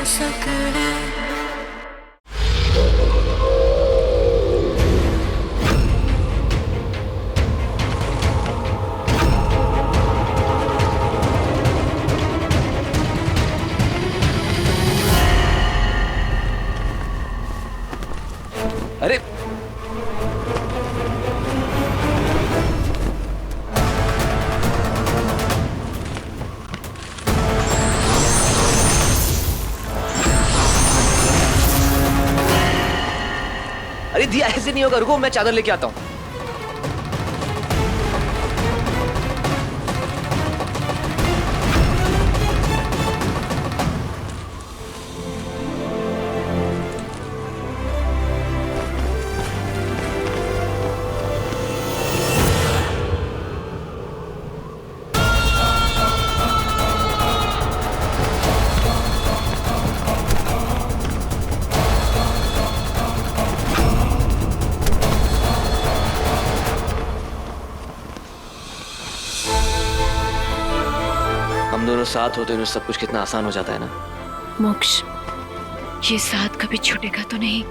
सकड़े। अरे अरे दिया, ऐसे नहीं होगा, रुको मैं चादर लेके आता हूँ। हम दोनों साथ होते हैं तो सब कुछ कितना आसान हो जाता है ना। मोक्ष, ये साथ कभी छूटेगा तो नहीं?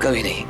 कभी नहीं।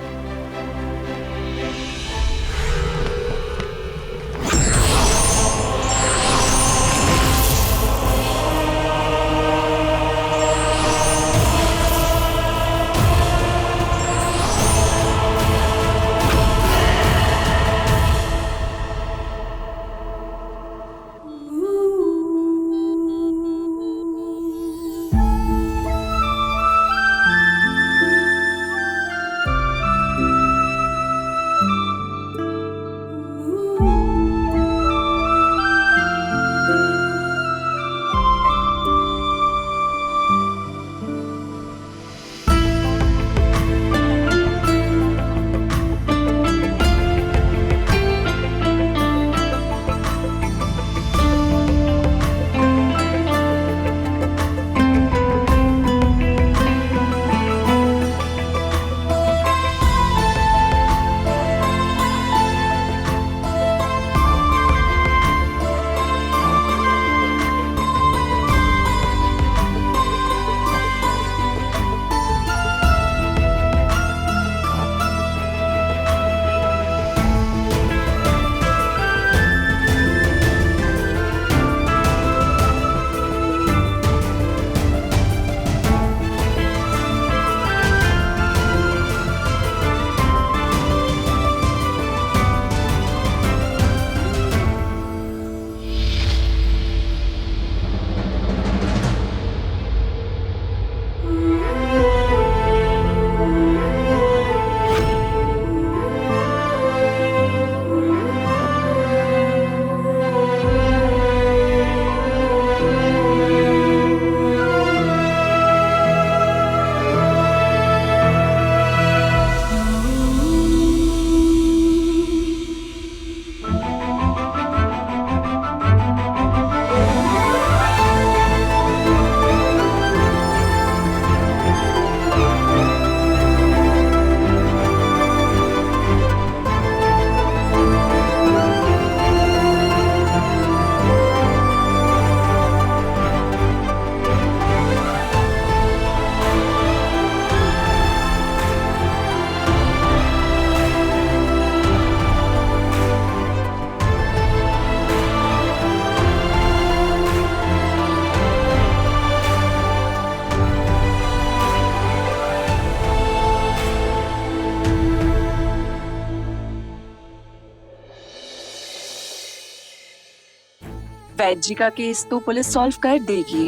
वैद्य जी का केस तो पुलिस सॉल्व कर देगी।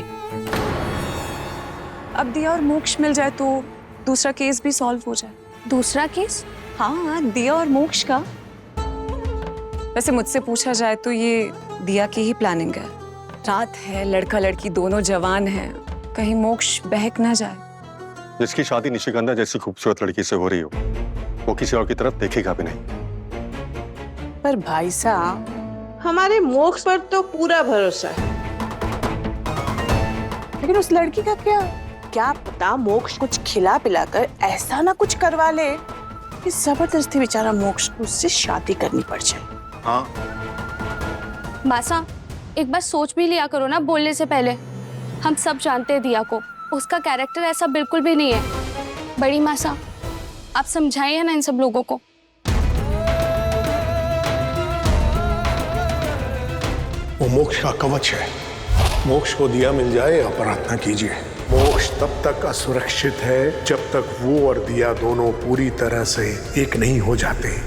अब दिया और मोक्ष मिल जाए तो दूसरा केस भी सॉल्व हो जाए। दूसरा केस? हाँ, दिया और मोक्ष का। वैसे मुझसे पूछा जाए तो ये दिया की ही प्लानिंग है। रात है, लड़का लड़की दोनों जवान हैं, कहीं मोक्ष बहक ना जाए। जिसकी शादी निशिगंधा जैसी खूबसूरत लड़की से हो रही हो, वो किसी और की तरफ देखेगा भी नहीं। पर भाई साहब, हमारे मोक्ष पर तो पूरा भरोसा है, लेकिन उस लड़की का क्या पता मोक्ष कुछ खिला पिलाकर ऐसा ना कुछ करवा ले कि जबरदस्ती बेचारा मोक्ष को उससे शादी करनी पड़ जाए। मासा, एक बार सोच भी लिया करो ना बोलने से पहले। हम सब जानते हैं दिया को, उसका कैरेक्टर ऐसा बिल्कुल भी नहीं है। बड़ी माँ साहब, आप समझाइए ना इन सब लोगों को। वो मोक्ष का कवच है। मोक्ष को दिया मिल जाए या प्रार्थना कीजिए। मोक्ष तब तक असुरक्षित है जब तक वो और दिया दोनों पूरी तरह से एक नहीं हो जाते।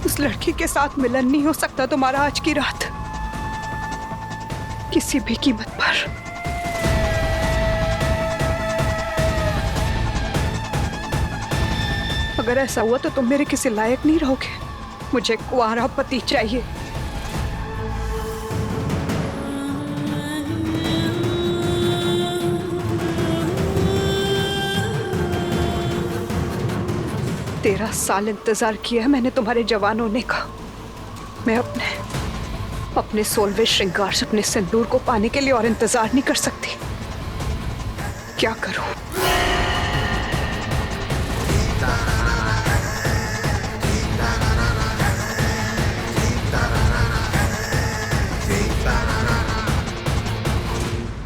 उस लड़की के साथ मिलन नहीं हो सकता तुम्हारा आज की रात, किसी भी कीमत पर। अगर ऐसा हुआ तो तुम मेरे किसी लायक नहीं रहोगे। मुझे कुंवारा पति चाहिए। तेरह साल इंतजार किया है मैंने तुम्हारे जवान होने का। मैं अपने 16वें श्रृंगार से अपने सिंदूर को पाने के लिए और इंतजार नहीं कर सकती। क्या करूं?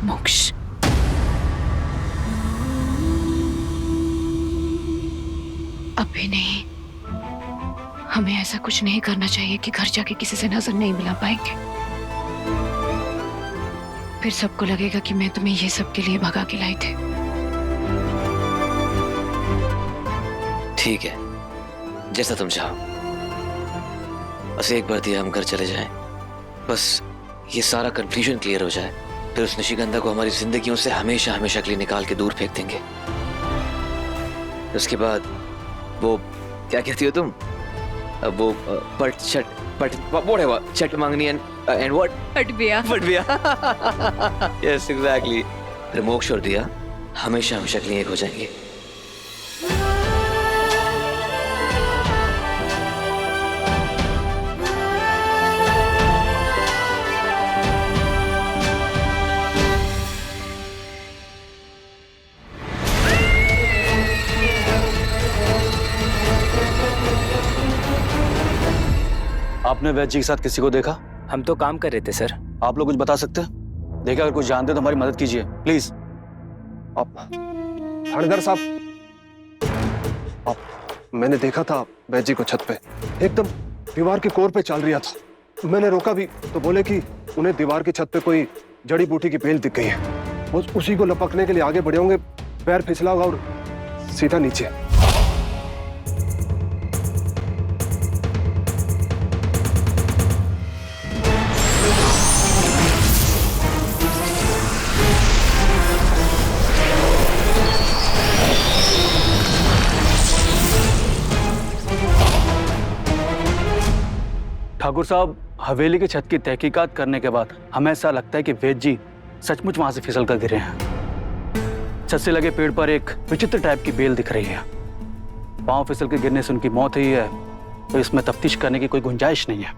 मोक्ष, अभी नहीं। हमें ऐसा कुछ नहीं करना चाहिए कि घर जाके किसी से नजर नहीं मिला पाएंगे। फिर सबको लगेगा कि मैं तुम्हें ये सब के लिए भगा के लाई थी। ठीक है, जैसा तुम चाहो। बस एक बार दिया हम घर चले जाएं, बस ये सारा कंफ्यूजन क्लियर हो जाए, फिर उस निशिगंधा को हमारी जिंदगियों से हमेशा हमेशा के लिए निकाल के दूर फेंक देंगे। उसके बाद वो क्या कहती हो तुम? वो छठ मांगनी एंड व्हाट? हट गया। Yes exactly. फिर मोक्ष और दिया हमेशा हमेशा के लिए एक हो जाएंगे। आपने वैद्य जी के साथ किसी को देखा? हम तो काम कर रहे थे सर। आप लोग कुछ बता सकते हैं? देखिए, अगर कुछ जानते तो हमारी मदद कीजिए प्लीज। आप थानेदार साहब, मैंने देखा था वैद्य जी को छत पे एकदम दीवार के कोर पे चल रहा था। मैंने रोका भी तो बोले कि उन्हें दीवार की छत पे कोई जड़ी बूटी की बेल दिख गई है। वो उसी को लपकने के लिए आगे बढ़े होंगे, पैर फिसला होगा और सीधा नीचे। ठाकुर साहब, हवेली की छत की तहकीकात करने के बाद हमें ऐसा लगता है कि वैद्य जी सचमुच वहां से फिसल कर गिरे हैं। छत से लगे पेड़ पर एक विचित्र टाइप की बेल दिख रही है। पांव फिसल के गिरने से उनकी मौत हुई है, तो इसमें तफ्तीश करने की कोई गुंजाइश नहीं है।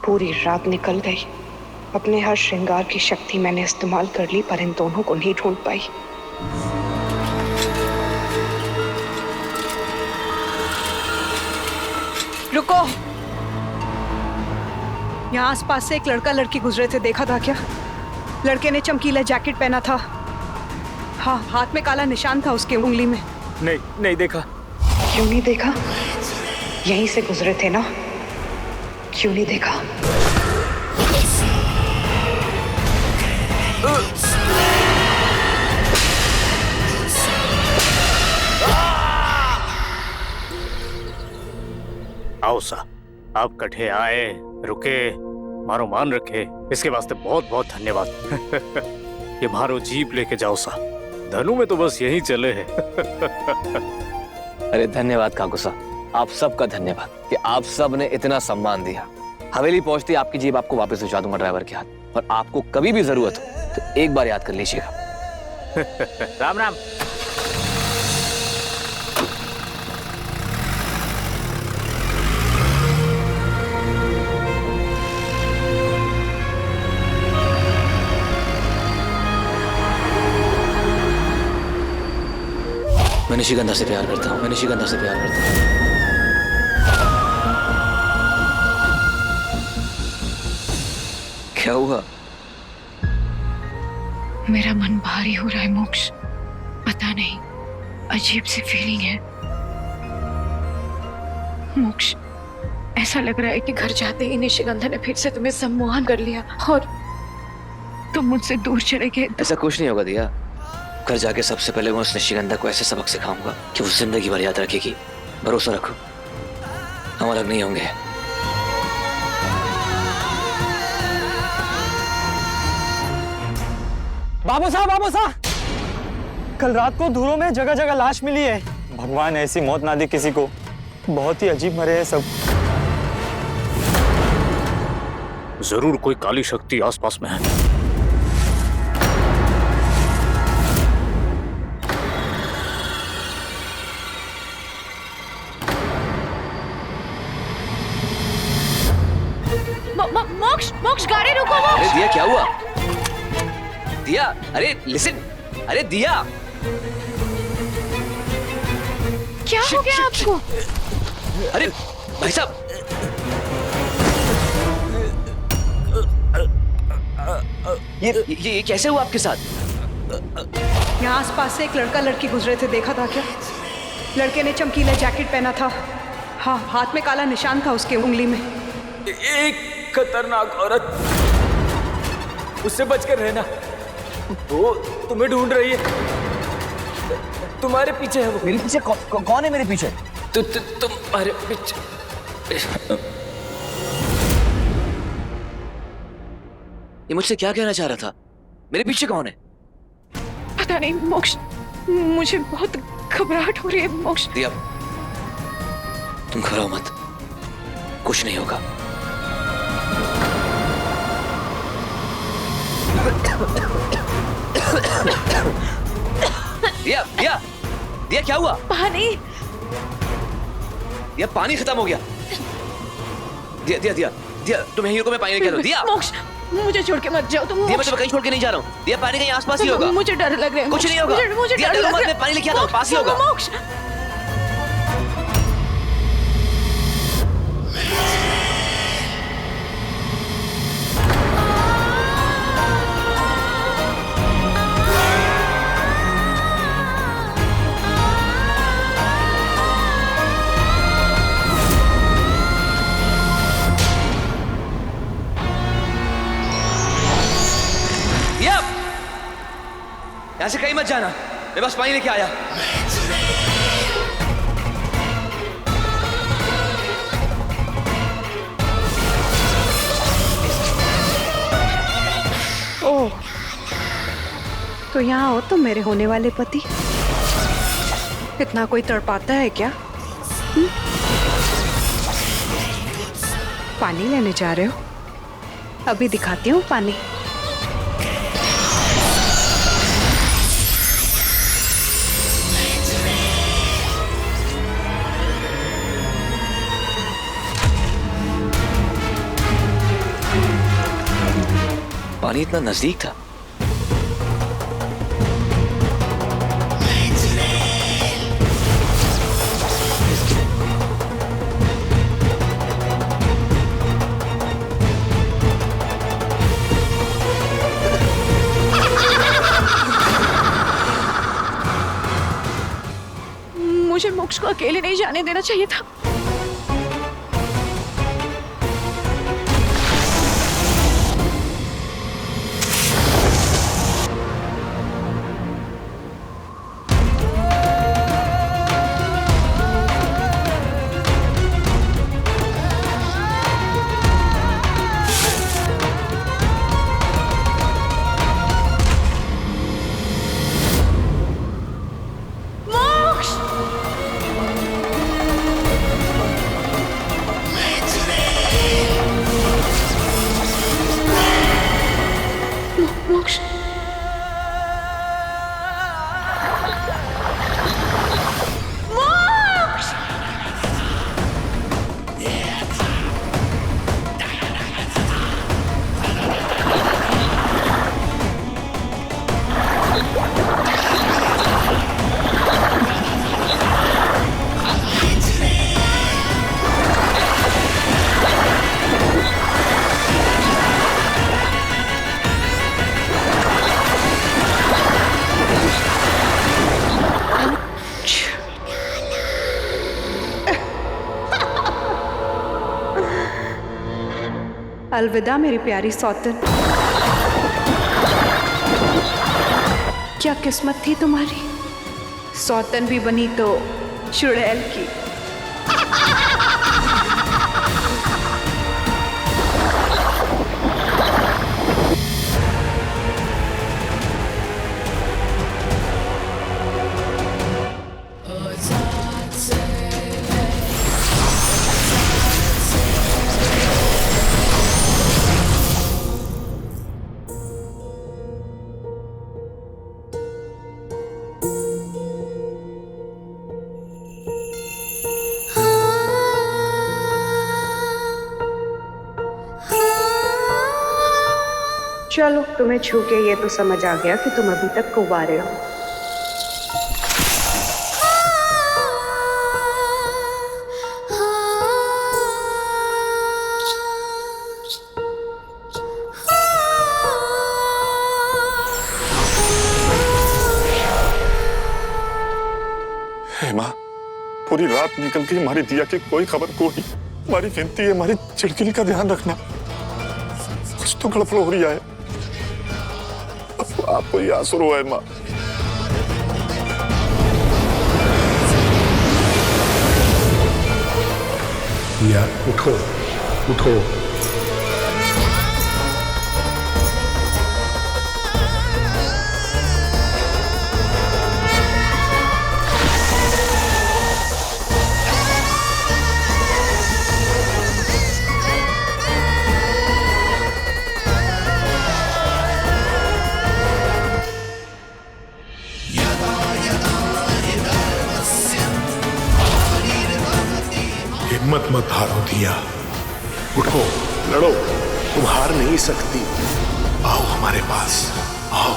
पूरी रात निकल गई। अपने हर श्रृंगार की शक्ति मैंने इस्तेमाल कर ली, पर इन दोनों को नहीं ढूंढ पाई। रुको, यहाँ आसपास से एक लड़का लड़की गुजरे थे, देखा था क्या? लड़के ने चमकीला जैकेट पहना था। हाँ, हाथ में काला निशान था उसके उंगली में। नहीं देखा। क्यों नहीं देखा? यहीं से गुजरे थे ना, क्यों नहीं देखा? आओ सा, आप कठे आए, रुके, मारो मान रखे, इसके वास्ते बहुत बहुत धन्यवाद। ये मारो जीप लेके जाओ सा, धनु में तो बस यही चले हैं। अरे धन्यवाद काकू साहब, आप सबका धन्यवाद कि आप सब ने इतना सम्मान दिया। हवेली पहुंचते ही आपकी जीप आपको वापस पहुंचा दूंगा ड्राइवर के हाथ। और आपको कभी भी जरूरत हो तो एक बार याद कर लीजिएगा। राम राम। मैं निशिगंधा से प्यार करता हूँ, मैं निशिगंधा से प्यार करता हूँ। क्या हुआ? मेरा मन भारी हो रहा है मोक्ष, पता नहीं अजीब सी फीलिंग है मोक्ष। ऐसा लग रहा है कि घर जाते ही निशिगंधा ने फिर से तुम्हें सम्मोहन कर लिया और तुम मुझसे दूर चले गए। ऐसा कुछ नहीं होगा दिया। घर जाके सबसे पहले मैं उस निशिगंधा को ऐसे सबक सिखाऊंगा कि वो जिंदगी भर याद रखेगी। भरोसा रखो, हम अलग नहीं होंगे। बाबू साहब, कल रात को धूलों में जगह जगह लाश मिली है। भगवान ऐसी मौत ना दे किसी को। बहुत ही अजीब मरे हैं सब। जरूर कोई काली शक्ति आसपास में है। मोक्ष, मोक्ष गाड़ी रुको। अरे दिया क्या हुआ? दिया, अरे लिसन, अरे दिया क्या हो गया आपको? अरे भाई साहब, ये कैसे हुआ आपके साथ? यहाँ आसपास से एक लड़का लड़की गुजरे थे, देखा था क्या? लड़के ने चमकीला जैकेट पहना था। हाँ, हाथ में काला निशान था उसके उंगली में। एक खतरनाक औरत, उससे बचकर रहना। वो तुम्हें ढूंढ रही है, तुम्हारे पीछे है वो। मेरे पीछे कौन है? मेरे पीछे तुम्हारे पीछे। ये मुझसे क्या कहना चाह रहा था? मेरे पीछे कौन है? पता नहीं मोक्ष, मुझे बहुत घबराहट हो रही है मोक्ष। दिया, तुम घबराओ मत, कुछ नहीं होगा। दिया, दिया, दिया क्या हुआ? पानी। दिया, पानी खत्म हो गया। दिया, दिया, दिया, दिया, तुम यहीं रुको, मैं पानी लेके आता हूं। दिया, मोक्ष, मुझे छोड़ के मत जाओ तुम। दिया, मैं तुम्हें कहीं छोड़ के नहीं जा रहा हूँ। दिया, पानी कहीं आसपास ही होगा। मुझे डर लग रहा है। कुछ नहीं होगा। मुझे दिया, डर लग रहा है। मैं पानी लेके आता हूँ, पास ही होगा। मोक्ष, यहाँ से कहीं मत जाना, मैं बस पानी लेके आया। ओह, तो यहाँ हो तुम मेरे होने वाले पति। इतना कोई तड़पाता है क्या? पानी लेने जा रहे हो? अभी दिखाती हूँ पानी। पानी इतना नजदीक था। मुझे मोक्ष को अकेले नहीं जाने देना चाहिए था। अलविदा मेरी प्यारी सौतन। क्या किस्मत थी तुम्हारी, सौतन भी बनी तो चुड़ैल की। चलो, तुम्हें छू के ये तो समझ आ गया कि तुम अभी तक कुंवारे हो। हे माँ, पूरी रात निकल गई, हमारी दिया की कोई खबर को नहीं। हमारी विनती है, हमारी चिड़किली का ध्यान रखना। कुछ तो गड़बड़ हो रही है। आपको यह आसुर हुआ है माँ। दिया, उठो उठो। हिम्मत मत हारो दिया, उठो, लड़ो। तुम हार नहीं सकती। आओ हमारे पास, आओ।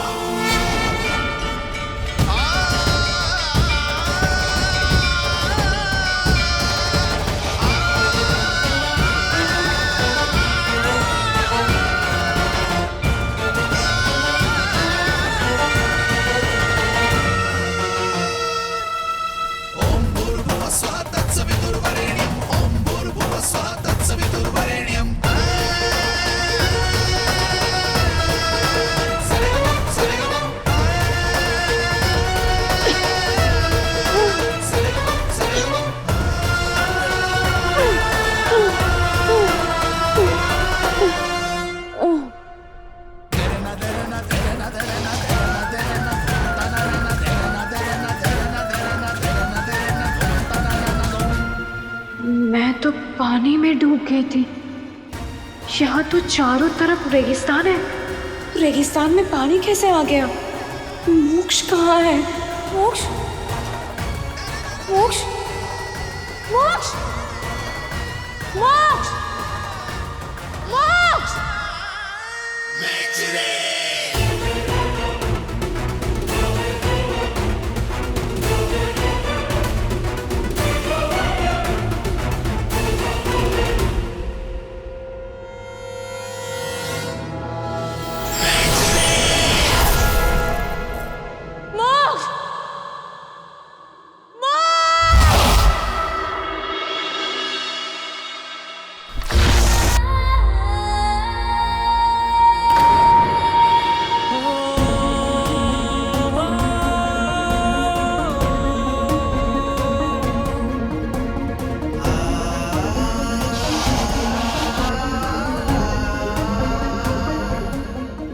मैं तो पानी में डूब गई थी। यहाँ तो चारों तरफ रेगिस्तान है। रेगिस्तान में पानी कैसे आ गया? मोक्ष कहाँ है? मोक्ष, मोक्ष, मोक्ष, मोक्ष, मोक्ष।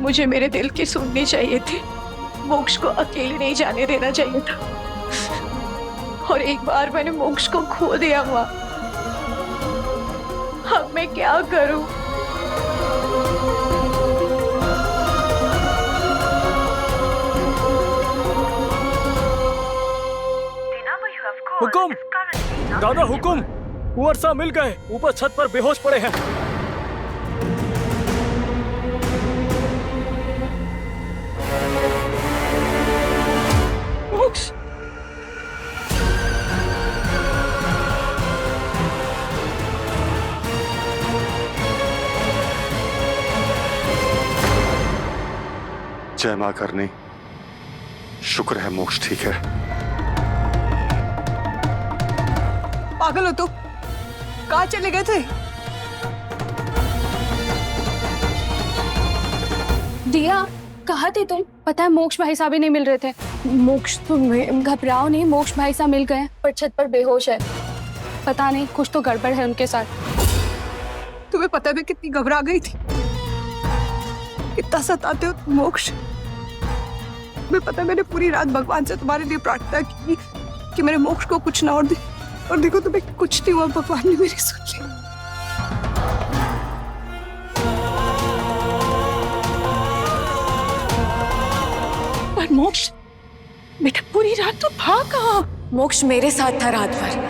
मुझे मेरे दिल की सुननी चाहिए थी। मोक्ष को अकेले नहीं जाने देना चाहिए था। और एक बार मैंने मोक्ष को खो दिया हुआ। अब मैं क्या करूं? हुकुम, दादा हुकुम, कुंवर साहब मिल गए, ऊपर छत पर बेहोश पड़े हैं। मोक्ष, जय मां करनी, शुक्र है मोक्ष ठीक है। पागल हो तो कहाँ चले गए थे? दिया कहाँ थे तुम? पता है मोक्ष भाई साहब ही नहीं मिल रहे थे। मोक्ष तुम घबराओ नहीं, मोक्ष भाई साहब मिल गए पर छत पर बेहोश है। पता नहीं कुछ तो गड़बड़ है उनके साथ। तुम्हें पता है मैं कितनी घबरा गई थी, कितना सताते हो तुम मोक्ष। मैं पता है मैंने पूरी रात भगवान से तुम्हारे लिए प्रार्थना की कि मेरे मोक्ष को कुछ ना और दे, और देखो तुम्हें कुछ नहीं हुआ, भगवान ने मेरी सुन ली। पर मोक्ष बेटा पूरी रात तो था कहाँ? मोक्ष मेरे साथ था रात भर।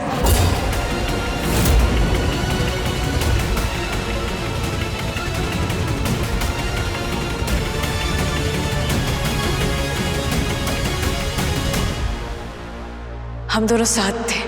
हम दोनों साथ थे।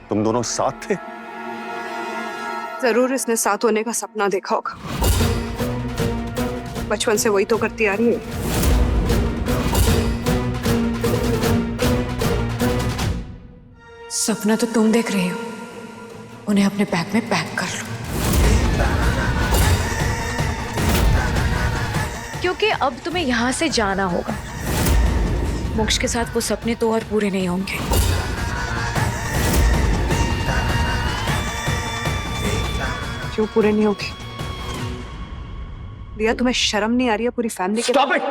तुम दोनों साथ थे? जरूर इसने साथ होने का सपना देखा होगा, बचपन से वही तो करती आ रही है। सपना तो तुम देख रही हो, उन्हें अपने बैग में पैक कर लो। क्योंकि अब तुम्हें यहाँ से जाना होगा। मोक्ष के साथ वो सपने तो और पूरे नहीं होंगे। क्यों पूरे नहीं होंगे? दिया तुम्हें शर्म नहीं आ रही है पूरी फैमिली के? Stop it!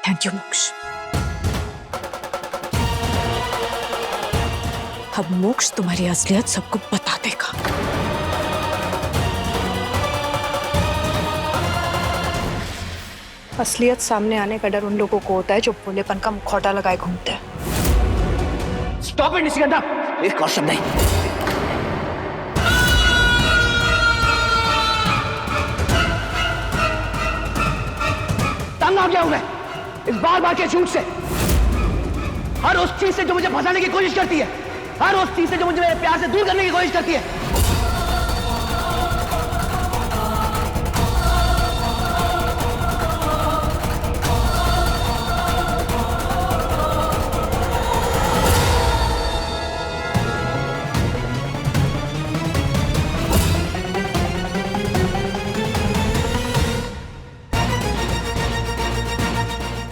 थैंक यू मोक्ष। अब मोक्ष तुम्हारी असलियत सबको बता देगा। असलियत सामने आने का डर उन लोगों को होता है जो भोलेपन का मुखौटा लगाए घूमते हैं। स्टॉप इट निशिगंधा, एक और शब्द नहीं। तंग आ गया हूं मैं इस बार के झूठ से। हर उस चीज से जो मुझे फंसाने की कोशिश करती है, हर उस चीज से जो मुझे मेरे प्यार से दूर करने की कोशिश करती है।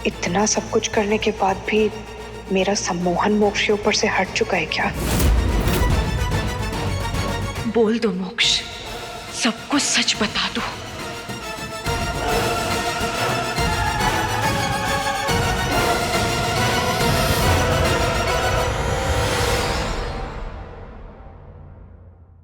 इतना सब कुछ करने के बाद भी मेरा सम्मोहन मोक्ष के ऊपर से हट चुका है क्या? बोल दो मोक्ष, सबको सच बता दो।